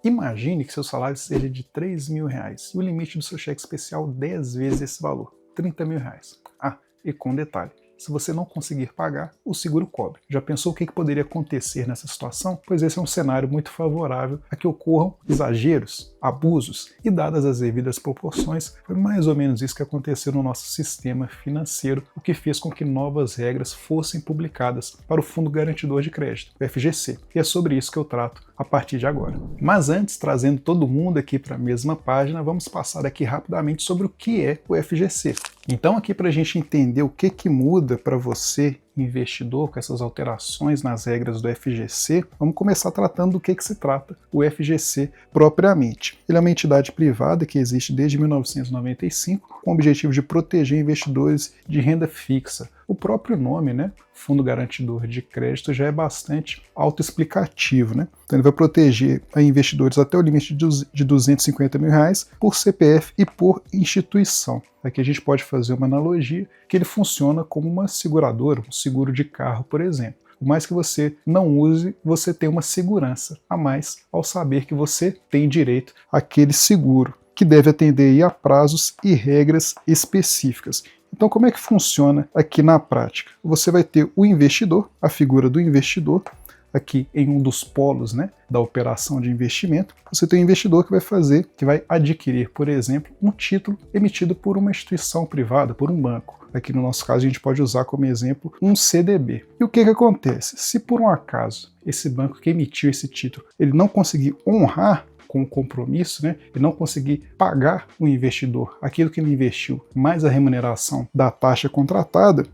Imagine que seu salário seja de R$ 3.000 e o limite do seu cheque especial 10 vezes esse valor, R$ 30.000. Ah, e com detalhe, se você não conseguir pagar, o seguro cobre. Já pensou o que poderia acontecer nessa situação? Pois esse é um cenário muito favorável a que ocorram exageros, abusos, e dadas as devidas proporções, foi mais ou menos isso que aconteceu no nosso sistema financeiro, o que fez com que novas regras fossem publicadas para o Fundo Garantidor de Crédito, o FGC. E é sobre isso que eu trato a partir de agora. Mas antes, trazendo todo mundo aqui para a mesma página, vamos passar aqui rapidamente sobre o que é o FGC. Então aqui para a gente entender o que muda para você, investidor, com essas alterações nas regras do FGC, vamos começar tratando do que se trata o FGC propriamente. Ele é uma entidade privada que existe desde 1995 com o objetivo de proteger investidores de renda fixa. O próprio nome, né, Fundo Garantidor de Crédito, já é bastante autoexplicativo, né? Então ele vai proteger investidores até o limite de R$ 250.000 por CPF e por instituição. Aqui a gente pode fazer uma analogia que ele funciona como uma seguradora, um seguro de carro, por exemplo. Por mais que você não use, você tem uma segurança a mais ao saber que você tem direito àquele seguro, que deve atender a prazos e regras específicas. Então, como é que funciona aqui na prática? Você vai ter o investidor, a figura do investidor, aqui em um dos polos, né, da operação de investimento. Você tem um investidor que vai adquirir, por exemplo, um título emitido por uma instituição privada, por um banco. Aqui no nosso caso a gente pode usar como exemplo um CDB. E o que acontece? Se por um acaso esse banco que emitiu esse título, ele não conseguir honrar com o compromisso, né, e não conseguir pagar o investidor aquilo que ele investiu, mais a remuneração da taxa contratada,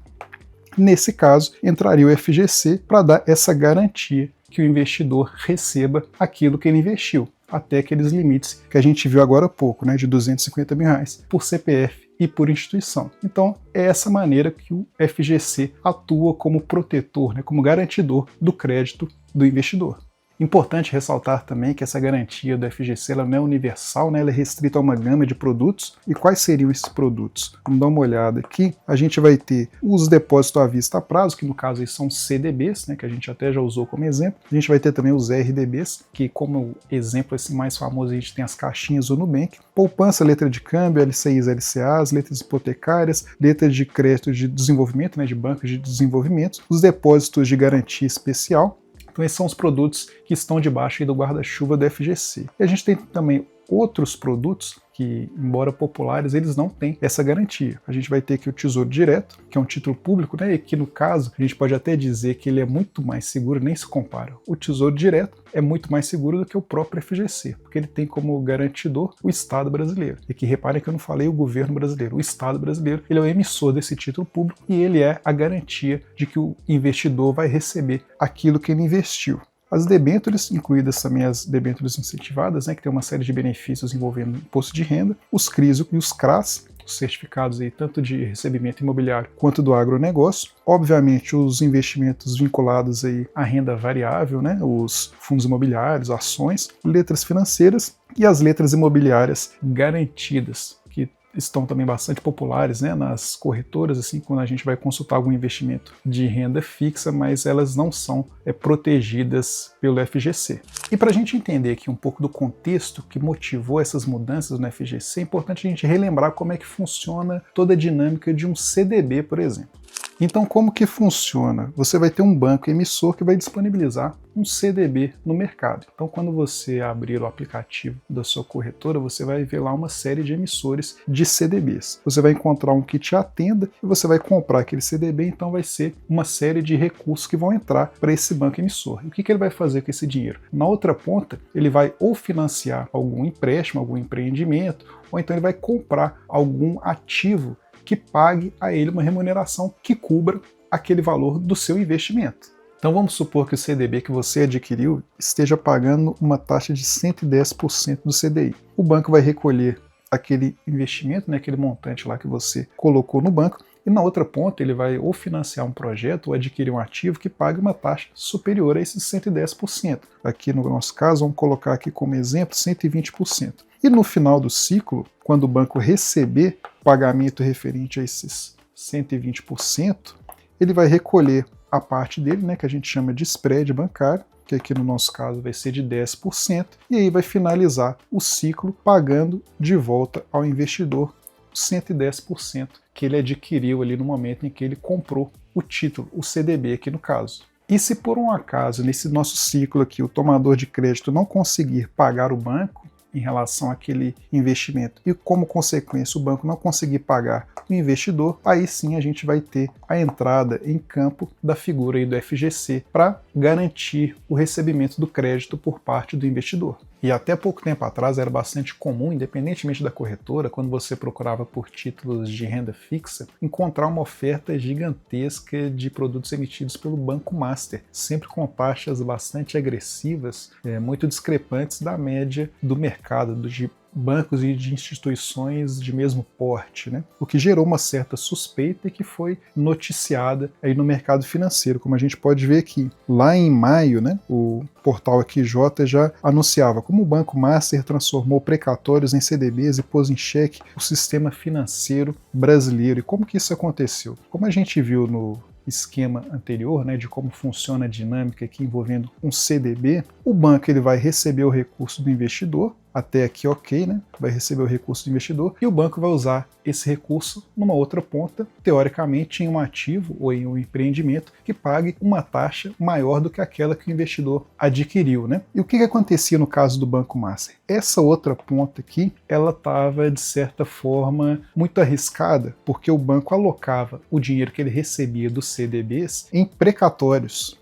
nesse caso entraria o FGC para dar essa garantia que o investidor receba aquilo que ele investiu, até aqueles limites que a gente viu agora há pouco, né, de R$ 250.000 por CPF e por instituição. Então é essa maneira que o FGC atua como protetor, né, como garantidor do crédito do investidor. Importante ressaltar também que essa garantia do FGC ela não é universal, né? Ela é restrita a uma gama de produtos. E quais seriam esses produtos? Vamos dar uma olhada aqui. A gente vai ter os depósitos à vista a prazo, que no caso aí são CDBs, né? Que a gente até já usou como exemplo. A gente vai ter também os RDBs, que como exemplo assim, mais famoso a gente tem as caixinhas do Nubank. Poupança, letra de câmbio, LCIs, LCAs, letras hipotecárias, letras de crédito de desenvolvimento, né? De bancos de desenvolvimento, os depósitos de garantia especial. Então esses são os produtos que estão debaixo aí do guarda-chuva do FGC. E a gente tem também outros produtos que, embora populares, eles não têm essa garantia. A gente vai ter aqui o Tesouro Direto, que é um título público, né? E que no caso, a gente pode até dizer que ele é muito mais seguro, nem se compara. O Tesouro Direto é muito mais seguro do que o próprio FGC, porque ele tem como garantidor o Estado brasileiro. E que reparem que eu não falei o governo brasileiro. O Estado brasileiro, ele é o emissor desse título público e ele é a garantia de que o investidor vai receber aquilo que ele investiu. As debêntures, incluídas também as debêntures incentivadas, né, que tem uma série de benefícios envolvendo imposto de renda, os CRIs e os CRAs, os certificados aí, tanto de recebimento imobiliário quanto do agronegócio. Obviamente, os investimentos vinculados aí à renda variável, né, os fundos imobiliários, ações, letras financeiras e as letras imobiliárias garantidas, que estão também bastante populares, né, nas corretoras, assim, quando a gente vai consultar algum investimento de renda fixa, mas elas não são protegidas pelo FGC. E para a gente entender aqui um pouco do contexto que motivou essas mudanças no FGC, é importante a gente relembrar como é que funciona toda a dinâmica de um CDB, por exemplo. Então, como que funciona? Você vai ter um banco emissor que vai disponibilizar um CDB no mercado. Então, quando você abrir o aplicativo da sua corretora, você vai ver lá uma série de emissores de CDBs. Você vai encontrar um que te atenda e você vai comprar aquele CDB, então vai ser uma série de recursos que vão entrar para esse banco emissor. E o que ele vai fazer com esse dinheiro? Na outra ponta, ele vai ou financiar algum empréstimo, algum empreendimento, ou então ele vai comprar algum ativo que pague a ele uma remuneração que cubra aquele valor do seu investimento. Então vamos supor que o CDB que você adquiriu esteja pagando uma taxa de 110% do CDI. O banco vai recolher aquele investimento, né, aquele montante lá que você colocou no banco, e na outra ponta ele vai ou financiar um projeto ou adquirir um ativo que pague uma taxa superior a esses 110%. Aqui no nosso caso, vamos colocar aqui como exemplo 120%. E no final do ciclo, quando o banco receber pagamento referente a esses 120%, ele vai recolher a parte dele, né, que a gente chama de spread bancário, que aqui no nosso caso vai ser de 10%, e aí vai finalizar o ciclo pagando de volta ao investidor 110% que ele adquiriu ali no momento em que ele comprou o título, o CDB aqui no caso. E se por um acaso, nesse nosso ciclo aqui, o tomador de crédito não conseguir pagar o banco em relação àquele investimento e, como consequência, o banco não conseguir pagar o investidor, aí sim a gente vai ter a entrada em campo da figura aí do FGC para garantir o recebimento do crédito por parte do investidor. E até pouco tempo atrás era bastante comum, independentemente da corretora, quando você procurava por títulos de renda fixa, encontrar uma oferta gigantesca de produtos emitidos pelo Banco Master, sempre com taxas bastante agressivas, muito discrepantes da média do mercado, de bancos e de instituições de mesmo porte, né? O que gerou uma certa suspeita e que foi noticiada aí no mercado financeiro, como a gente pode ver aqui. Lá em maio, né, o portal aqui J já anunciava como o Banco Master transformou precatórios em CDBs e pôs em xeque o sistema financeiro brasileiro. E como que isso aconteceu? Como a gente viu no esquema anterior, né, de como funciona a dinâmica aqui envolvendo um CDB, o banco ele vai receber o recurso do investidor, até aqui ok, né, vai receber o recurso do investidor, e o banco vai usar esse recurso numa outra ponta, teoricamente em um ativo ou em um empreendimento que pague uma taxa maior do que aquela que o investidor adquiriu, né? E o que acontecia no caso do Banco Master? Essa outra ponta aqui, ela estava de certa forma muito arriscada, porque o banco alocava o dinheiro que ele recebia dos CDBs em precatórios.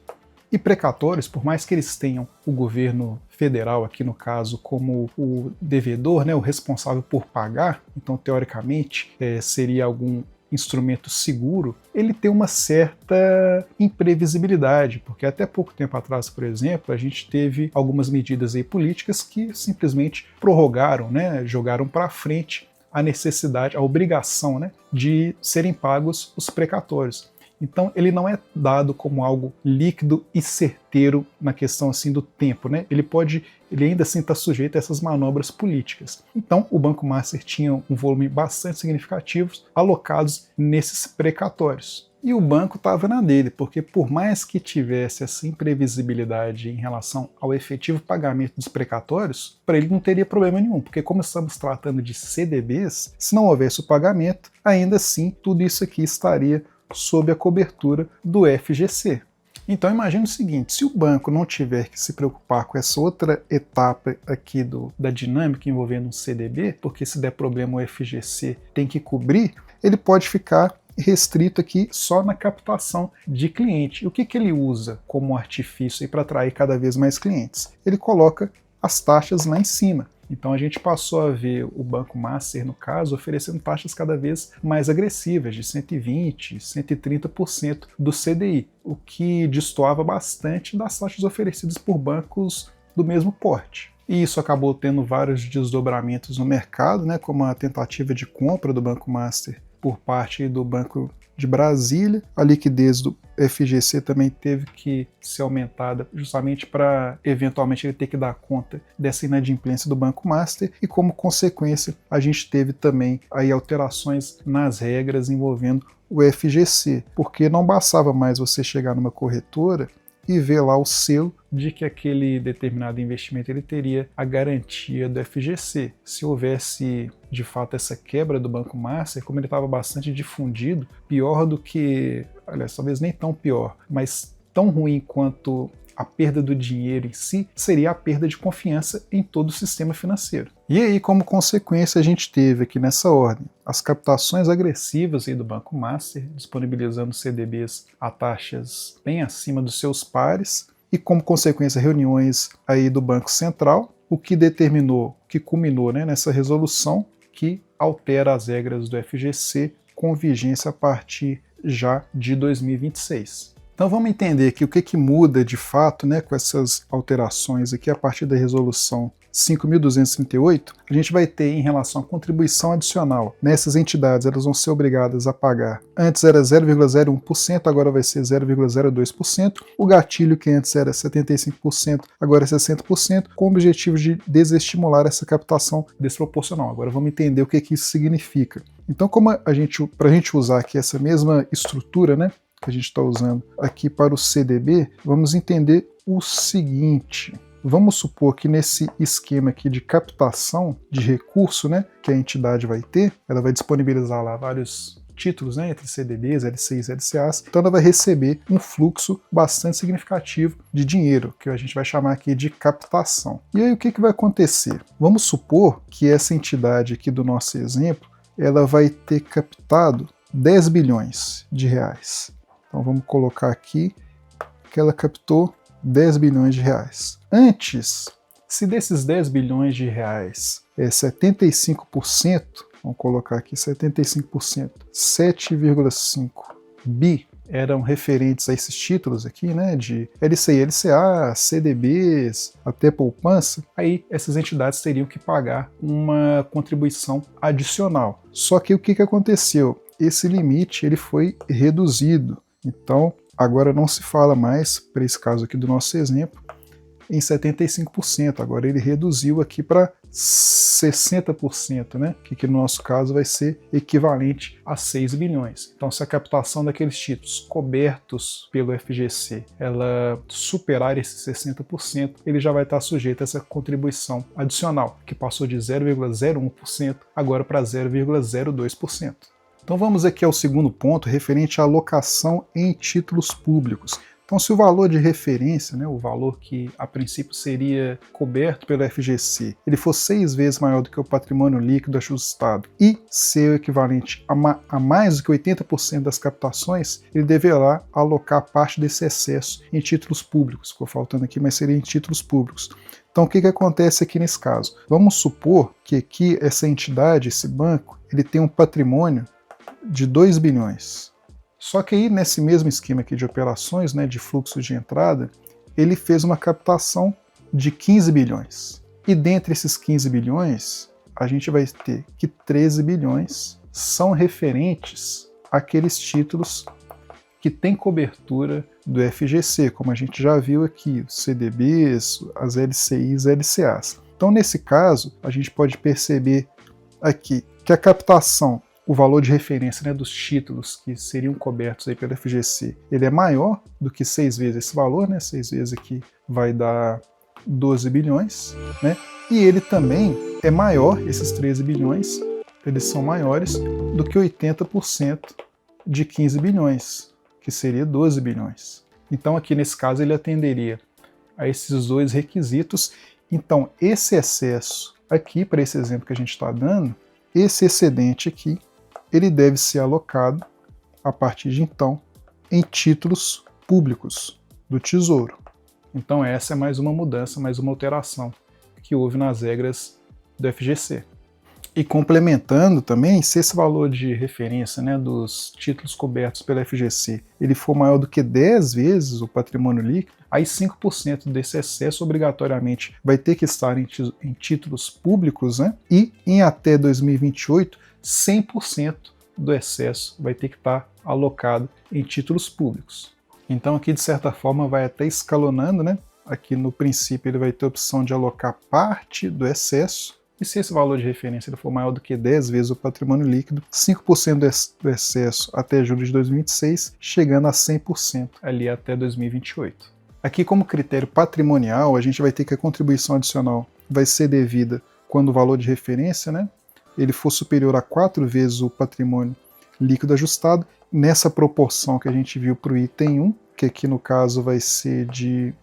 E precatórios, por mais que eles tenham o governo federal, aqui no caso, como o devedor, né, o responsável por pagar, então teoricamente seria algum instrumento seguro, ele tem uma certa imprevisibilidade, porque até pouco tempo atrás, por exemplo, a gente teve algumas medidas aí políticas que simplesmente prorrogaram, né, jogaram para frente a necessidade, a obrigação, né, de serem pagos os precatórios. Então ele não é dado como algo líquido e certeiro na questão assim do tempo, né? Ele ainda assim está sujeito a essas manobras políticas. Então o Banco Master tinha um volume bastante significativo alocados nesses precatórios. E o banco estava na dele, porque por mais que tivesse essa imprevisibilidade em relação ao efetivo pagamento dos precatórios, para ele não teria problema nenhum, porque como estamos tratando de CDBs, se não houvesse o pagamento, ainda assim tudo isso aqui estaria sob a cobertura do FGC. Então imagine o seguinte, se o banco não tiver que se preocupar com essa outra etapa aqui da dinâmica envolvendo um CDB, porque se der problema o FGC tem que cobrir, ele pode ficar restrito aqui só na captação de cliente. E o que ele usa como artifício para atrair cada vez mais clientes? Ele coloca as taxas lá em cima. Então a gente passou a ver o Banco Master, no caso, oferecendo taxas cada vez mais agressivas, de 120%, 130% do CDI, o que destoava bastante das taxas oferecidas por bancos do mesmo porte. E isso acabou tendo vários desdobramentos no mercado, né, como a tentativa de compra do Banco Master por parte do Banco de Brasília. A liquidez do FGC também teve que ser aumentada justamente para eventualmente ele ter que dar conta dessa inadimplência do Banco Master, e como consequência a gente teve também aí alterações nas regras envolvendo o FGC, porque não bastava mais você chegar numa corretora e ver lá o selo de que aquele determinado investimento ele teria a garantia do FGC. Se houvesse de fato essa quebra do Banco Master, como ele estava bastante difundido, pior do que, aliás, talvez nem tão pior, mas tão ruim quanto a perda do dinheiro em si, seria a perda de confiança em todo o sistema financeiro. E aí, como consequência, a gente teve aqui nessa ordem as captações agressivas aí do Banco Master, disponibilizando CDBs a taxas bem acima dos seus pares, e como consequência reuniões aí do Banco Central, o que determinou, que culminou, né, nessa resolução que altera as regras do FGC com vigência a partir já de 2026. Então vamos entender aqui o que muda de fato, né, com essas alterações aqui a partir da resolução 5.238, a gente vai ter em relação à contribuição adicional. Nessas entidades elas vão ser obrigadas a pagar, antes era 0,01%, agora vai ser 0,02%, o gatilho que antes era 75%, agora é 60%, com o objetivo de desestimular essa captação desproporcional. Agora vamos entender o que isso significa. Então, para a gente usar aqui essa mesma estrutura, né, que a gente está usando aqui para o CDB, vamos entender o seguinte. Vamos supor que nesse esquema aqui de captação de recurso, né, que a entidade vai ter, ela vai disponibilizar lá vários títulos, né, entre CDBs, LCIs e LCAs, então ela vai receber um fluxo bastante significativo de dinheiro, que a gente vai chamar aqui de captação. E aí o que vai acontecer? Vamos supor que essa entidade aqui do nosso exemplo, ela vai ter captado 10 bilhões de reais. Então vamos colocar aqui que ela captou 10 bilhões de reais. Antes, se desses 10 bilhões de reais, 75%, vamos colocar aqui 75%, 7,5 bi eram referentes a esses títulos aqui, né, de LCI, LCA, CDBs, até poupança, aí essas entidades teriam que pagar uma contribuição adicional. Só que o que aconteceu? Esse limite ele foi reduzido. Então, agora não se fala mais, para esse caso aqui do nosso exemplo, em 75%. Agora ele reduziu aqui para 60%, né? Que no nosso caso vai ser equivalente a 6 bilhões. Então, se a captação daqueles títulos cobertos pelo FGC ela superar esses 60%, ele já vai estar sujeito a essa contribuição adicional, que passou de 0,01% agora para 0,02%. Então vamos aqui ao segundo ponto, referente à alocação em títulos públicos. Então se o valor de referência, né, o valor que a princípio seria coberto pelo FGC, ele for 6 vezes maior do que o patrimônio líquido ajustado e ser o equivalente a mais do que 80% das captações, ele deverá alocar parte desse excesso em títulos públicos. Ficou faltando aqui, mas seria em títulos públicos. Então o que acontece aqui nesse caso? Vamos supor que aqui essa entidade, esse banco, ele tem um patrimônio de 2 bilhões. Só que aí, nesse mesmo esquema aqui de operações, né, de fluxo de entrada, ele fez uma captação de 15 bilhões. E dentre esses 15 bilhões, a gente vai ter que 13 bilhões são referentes àqueles títulos que têm cobertura do FGC, como a gente já viu aqui, os CDBs, as LCIs, LCAs. Então, nesse caso, a gente pode perceber aqui que a captação, o valor de referência, né, dos títulos que seriam cobertos aí pelo FGC, ele é maior do que 6 vezes esse valor, né? 6 vezes aqui vai dar 12 bilhões, né? E ele também é maior, esses 13 bilhões, eles são maiores do que 80% de 15 bilhões, que seria 12 bilhões. Então aqui nesse caso ele atenderia a esses dois requisitos. Então esse excesso aqui, para esse exemplo que a gente está dando, esse excedente aqui, ele deve ser alocado, a partir de então, em títulos públicos do Tesouro. Então essa é mais uma mudança, mais uma alteração que houve nas regras do FGC. E complementando também, se esse valor de referência, né, dos títulos cobertos pela FGC ele for maior do que 10 vezes o patrimônio líquido, aí 5% desse excesso obrigatoriamente vai ter que estar em títulos públicos, né? E em até 2028, 100% do excesso vai ter que estar alocado em títulos públicos. Então aqui de certa forma vai até escalonando, né? Aqui no princípio ele vai ter a opção de alocar parte do excesso, e se esse valor de referência ele for maior do que 10 vezes o patrimônio líquido, 5% do excesso até julho de 2026, chegando a 100% ali até 2028. Aqui como critério patrimonial, a gente vai ter que a contribuição adicional vai ser devida quando o valor de referência, né, ele for superior a 4 vezes o patrimônio líquido ajustado, nessa proporção que a gente viu para o item 1, que aqui no caso vai ser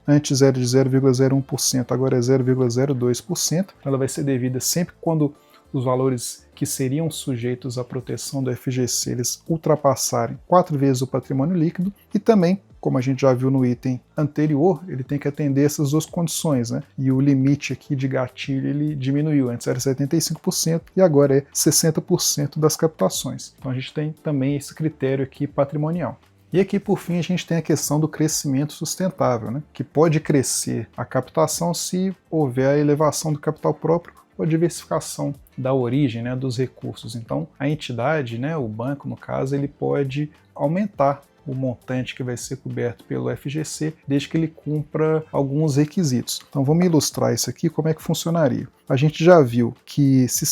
antes era de 0,01%, agora é 0,02%. Ela vai ser devida sempre quando os valores que seriam sujeitos à proteção do FGC eles ultrapassarem 4 vezes o patrimônio líquido, e também, como a gente já viu no item anterior, ele tem que atender essas duas condições, né? E o limite aqui de gatilho ele diminuiu, antes era 75% e agora é 60% das captações. Então a gente tem também esse critério aqui patrimonial. E aqui, por fim, a gente tem a questão do crescimento sustentável, né? Que pode crescer a captação se houver a elevação do capital próprio ou a diversificação da origem, né, dos recursos. Então, a entidade, né, o banco, no caso, ele pode aumentar o montante que vai ser coberto pelo FGC, desde que ele cumpra alguns requisitos. Então vamos ilustrar isso aqui, como é que funcionaria. A gente já viu que se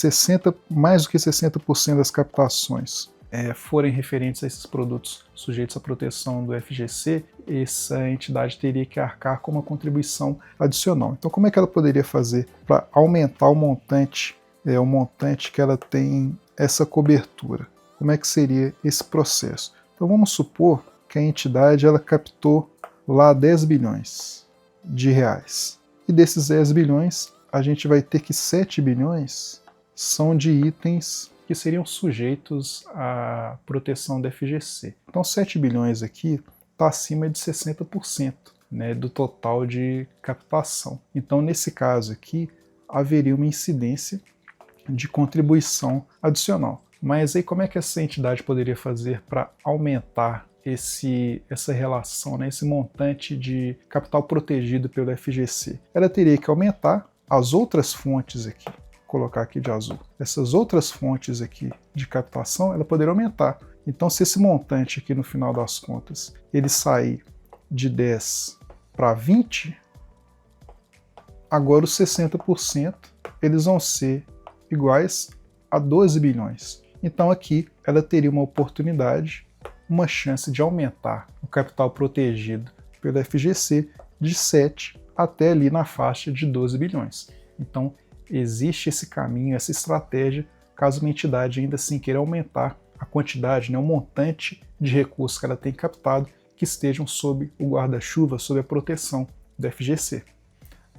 mais do que 60% das captações forem referentes a esses produtos sujeitos à proteção do FGC, essa entidade teria que arcar com uma contribuição adicional. Então, como é que ela poderia fazer para aumentar o montante que ela tem essa cobertura? Como é que seria esse processo? Então, vamos supor que a entidade ela captou lá 10 bilhões de reais. E desses 10 bilhões, a gente vai ter que 7 bilhões são de itens que seriam sujeitos à proteção da FGC. Então 7 bilhões aqui está acima de 60%, né, do total de captação. Então nesse caso aqui haveria uma incidência de contribuição adicional. Mas aí como é que essa entidade poderia fazer para aumentar essa relação, né, esse montante de capital protegido pelo FGC? Ela teria que aumentar as outras fontes aqui. Colocar aqui de azul. Essas outras fontes aqui de captação, ela poderia aumentar. Então, se esse montante aqui no final das contas, ele sair de 10 para 20, agora os 60% eles vão ser iguais a 12 bilhões. Então aqui ela teria uma oportunidade, uma chance de aumentar o capital protegido pelo FGC de 7 até ali na faixa de 12 bilhões. Então, existe esse caminho, essa estratégia, caso uma entidade ainda assim queira aumentar a quantidade, né, o montante de recursos que ela tem captado que estejam sob o guarda-chuva, sob a proteção do FGC.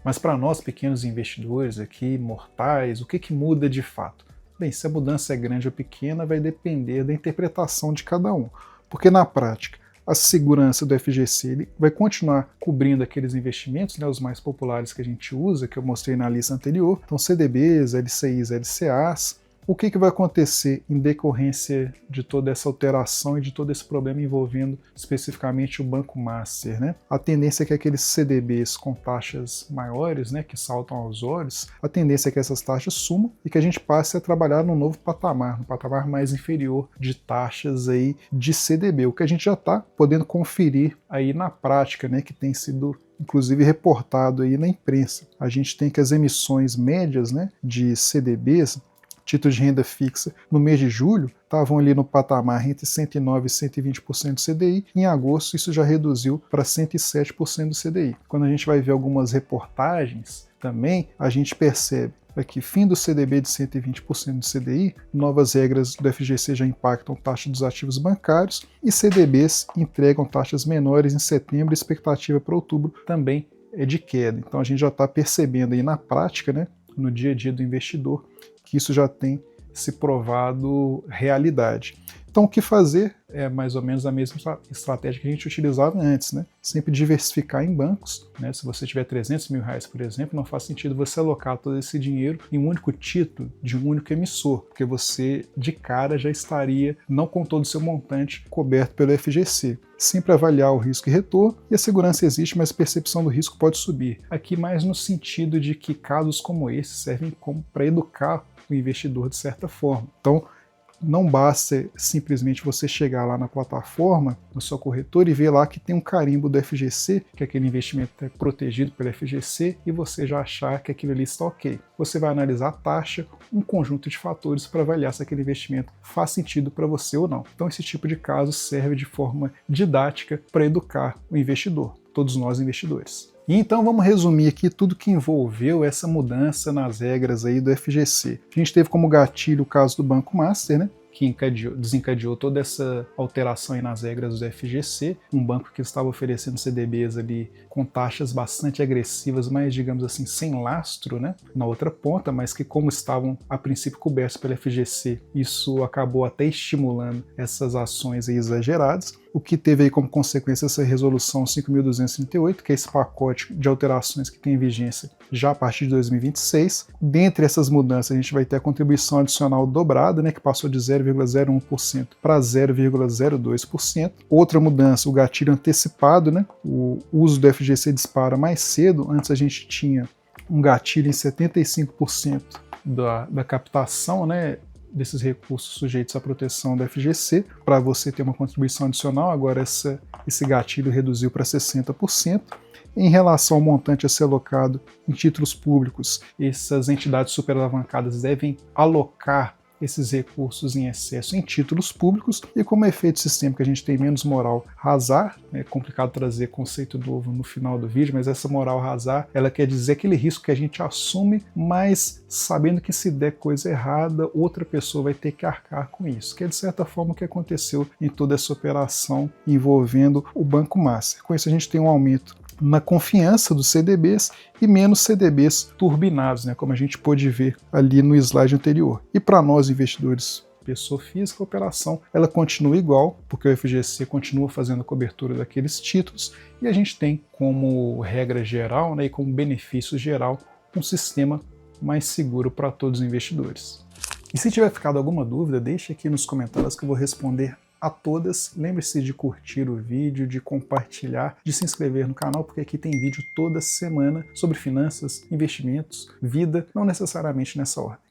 Mas para nós, pequenos investidores aqui, mortais, o que muda de fato? Bem, se a mudança é grande ou pequena vai depender da interpretação de cada um, porque na prática, a segurança do FGC ele vai continuar cobrindo aqueles investimentos, né, os mais populares que a gente usa, que eu mostrei na lista anterior, então CDBs, LCIs, LCAs. O que vai acontecer em decorrência de toda essa alteração e de todo esse problema envolvendo especificamente o Banco Master, né? A tendência é que aqueles CDBs com taxas maiores, né, que saltam aos olhos, a tendência é que essas taxas sumam e que a gente passe a trabalhar num novo patamar, um patamar mais inferior de taxas aí de CDB, o que a gente já está podendo conferir aí na prática, né, que tem sido inclusive reportado aí na imprensa. A gente tem que as emissões médias, né, de CDBs, títulos de renda fixa, no mês de julho, estavam ali no patamar entre 109% e 120% do CDI. Em agosto, isso já reduziu para 107% do CDI. Quando a gente vai ver algumas reportagens, também a gente percebe que fim do CDB de 120% do CDI, novas regras do FGC já impactam taxa dos ativos bancários e CDBs entregam taxas menores em setembro e expectativa para outubro também é de queda. Então a gente já está percebendo aí na prática, né, no dia a dia do investidor, que isso já tem se provado realidade. Então o que fazer é mais ou menos a mesma estratégia que a gente utilizava antes, né? Sempre diversificar em bancos, né? Se você tiver 300 mil reais, por exemplo, não faz sentido você alocar todo esse dinheiro em um único título de um único emissor, porque você de cara já estaria não com todo o seu montante coberto pelo FGC. Sempre avaliar o risco e retorno, e a segurança existe, mas a percepção do risco pode subir. Aqui mais no sentido de que casos como esse servem para educar o investidor de certa forma. Então, não basta simplesmente você chegar lá na plataforma, na sua corretora, e ver lá que tem um carimbo do FGC, que aquele investimento é protegido pelo FGC, e você já achar que aquilo ali está ok. Você vai analisar a taxa, um conjunto de fatores para avaliar se aquele investimento faz sentido para você ou não. Então esse tipo de caso serve de forma didática para educar o investidor, todos nós investidores. E então vamos resumir aqui tudo que envolveu essa mudança nas regras aí do FGC. A gente teve como gatilho o caso do Banco Master, né, que desencadeou toda essa alteração aí nas regras do FGC, um banco que estava oferecendo CDBs ali com taxas bastante agressivas, mas digamos assim, sem lastro, né, na outra ponta, mas que como estavam a princípio cobertos pelo FGC, isso acabou até estimulando essas ações aí exageradas, o que teve aí como consequência essa resolução 5.238, que é esse pacote de alterações que tem vigência já a partir de 2026. Dentre essas mudanças, a gente vai ter a contribuição adicional dobrada, né, que passou de 0,01% para 0,02%. Outra mudança, o gatilho antecipado, né, o uso do FGC dispara mais cedo. Antes a gente tinha um gatilho em 75% da captação, né, desses recursos sujeitos à proteção da FGC, para você ter uma contribuição adicional. Agora esse gatilho reduziu para 60%. Em relação ao montante a ser alocado em títulos públicos, essas entidades superalavancadas devem alocar esses recursos em excesso em títulos públicos, e como efeito sistêmico a gente tem menos moral hazard, é complicado trazer conceito novo no final do vídeo, mas essa moral hazard, ela quer dizer aquele risco que a gente assume, mas sabendo que se der coisa errada, outra pessoa vai ter que arcar com isso, que é de certa forma o que aconteceu em toda essa operação envolvendo o Banco Master. Com isso a gente tem um aumento na confiança dos CDBs e menos CDBs turbinados, né, como a gente pôde ver ali no slide anterior. E para nós investidores pessoa física, a operação ela continua igual, porque o FGC continua fazendo a cobertura daqueles títulos, e a gente tem como regra geral, né, e como benefício geral, um sistema mais seguro para todos os investidores. E se tiver ficado alguma dúvida, deixe aqui nos comentários que eu vou responder a todas. Lembre-se de curtir o vídeo, de compartilhar, de se inscrever no canal, porque aqui tem vídeo toda semana sobre finanças, investimentos, vida, não necessariamente nessa ordem.